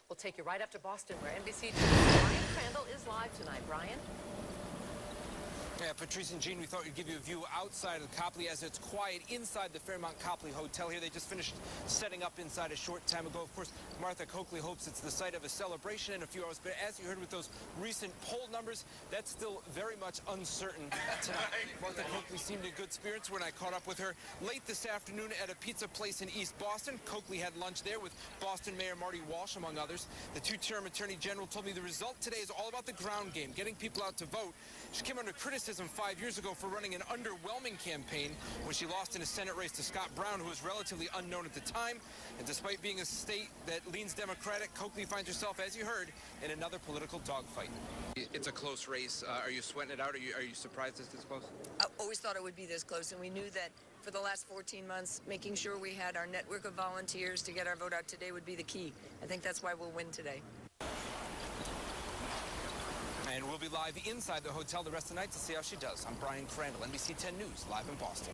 We'll take you right up to Boston, where NBC 2's Brian Crandall is live tonight. Brian? Yeah, Patrice and Jean, we thought we'd give you a view outside of Copley as it's quiet inside the Fairmont Copley Hotel here. They just finished setting up inside a short time ago. Of course, Martha Coakley hopes it's the site of a celebration in a few hours. But as you heard with those recent poll numbers, that's still very much uncertain tonight. Martha Coakley seemed in good spirits when I caught up with her late this afternoon at a pizza place in East Boston. Coakley had lunch there with Boston Mayor Marty Walsh, among others. The two-term Attorney General told me the result today is all about the ground game, getting people out to vote. She came under criticism 5 years ago for running an underwhelming campaign when she lost in a Senate race to Scott Brown, who was relatively unknown at the time. And despite being a state that leans Democratic, Coakley finds herself, as you heard, in another political dogfight. It's a close race. Are you sweating it out? Are you surprised it's this close? I always thought it would be this close, and we knew that for the last 14 months, making sure we had our network of volunteers to get our vote out today would be the key. I think that's why we'll win today. And we'll be live inside the hotel the rest of the night to see how she does. I'm Brian Crandall, NBC 10 News, live in Boston.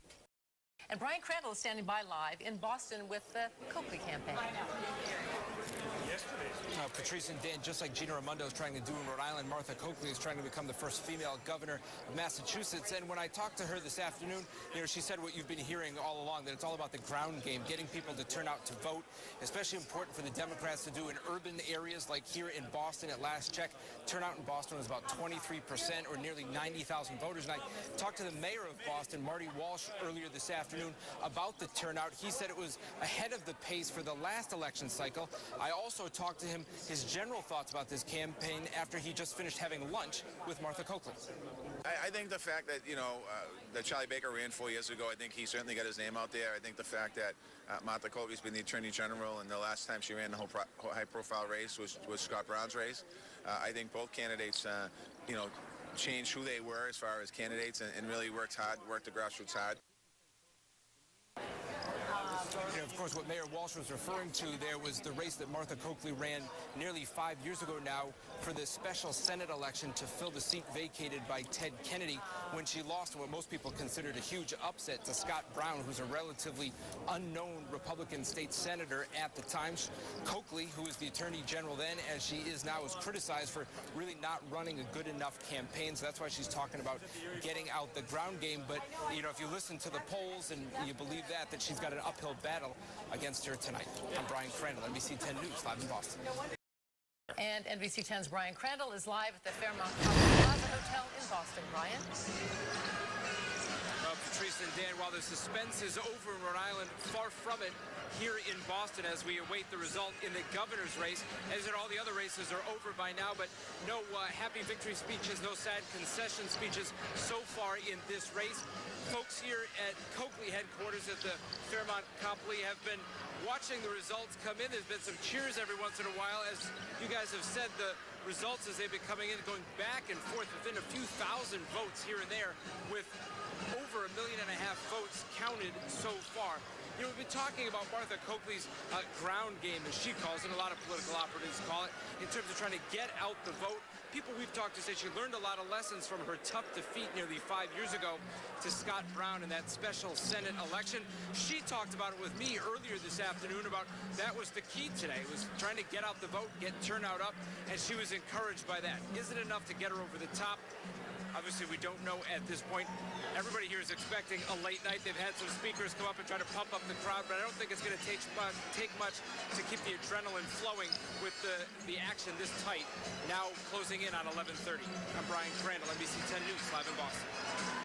And Brian Crandall is standing by live in Boston with the Coakley campaign. Patrice and Dan, just like Gina Raimondo is trying to do in Rhode Island, Martha Coakley is trying to become the first female governor of Massachusetts. And when I talked to her this afternoon, she said what you've been hearing all along, that it's all about the ground game, getting people to turn out to vote, especially important for the Democrats to do in urban areas like here in Boston. At last check, turnout in Boston was about 23% or nearly 90,000 voters. And I talked to the mayor of Boston, Marty Walsh, earlier this afternoon about the turnout. He said it was ahead of the pace for the last election cycle. I also talked to him his general thoughts about this campaign after he just finished having lunch with Martha Coakley. I think the fact that, that Charlie Baker ran 4 years ago, I think he certainly got his name out there. I think the fact that Martha Coakley's been the Attorney General, and the last time she ran the whole high-profile race was Scott Brown's race. I think both candidates, changed who they were as far as candidates and really worked the grassroots hard. Of course, what Mayor Walsh was referring to there was the race that Martha Coakley ran nearly 5 years ago now for the special Senate election to fill the seat vacated by Ted Kennedy when she lost in what most people considered a huge upset to Scott Brown, who's a relatively unknown Republican state senator at the time. Coakley, who was the Attorney General then, as she is now, is criticized for really not running a good enough campaign. So that's why she's talking about getting out the ground game. But, if you listen to the polls and you believe that she's got an uphill battle against her tonight. I'm Brian Crandall, NBC 10 News, live in Boston. And NBC 10's Brian Crandall is live at the Fairmont Plaza Hotel in Boston. Brian? Well, Patrice and Dan, while the suspense is over in Rhode Island, far from it here in Boston as we await the result in the governor's race. As in all the other races are over by now, but no happy victory speeches, no sad concession speeches so far in this race. Folks here at Coakley headquarters at the Fairmont Copley have been watching the results come in. There's been some cheers every once in a while. As you guys have said, the results as they've been coming in, going back and forth within a few thousand votes here and there, with over 1.5 million votes counted so far. We've been talking about Martha Coakley's ground game, as she calls it, a lot of political operatives call it, in terms of trying to get out the vote. People we've talked to say she learned a lot of lessons from her tough defeat nearly 5 years ago to Scott Brown in that special Senate election. She talked about it with me earlier this afternoon about that was the key today, was trying to get out the vote, get turnout up, and she was encouraged by that. Is it enough to get her over the top? Obviously, we don't know at this point. Everybody here is expecting a late night. They've had some speakers come up and try to pump up the crowd, but I don't think it's going to take much to keep the adrenaline flowing with the action this tight. Now closing in on 11:30. I'm Brian Crandall, NBC 10 News, live in Boston.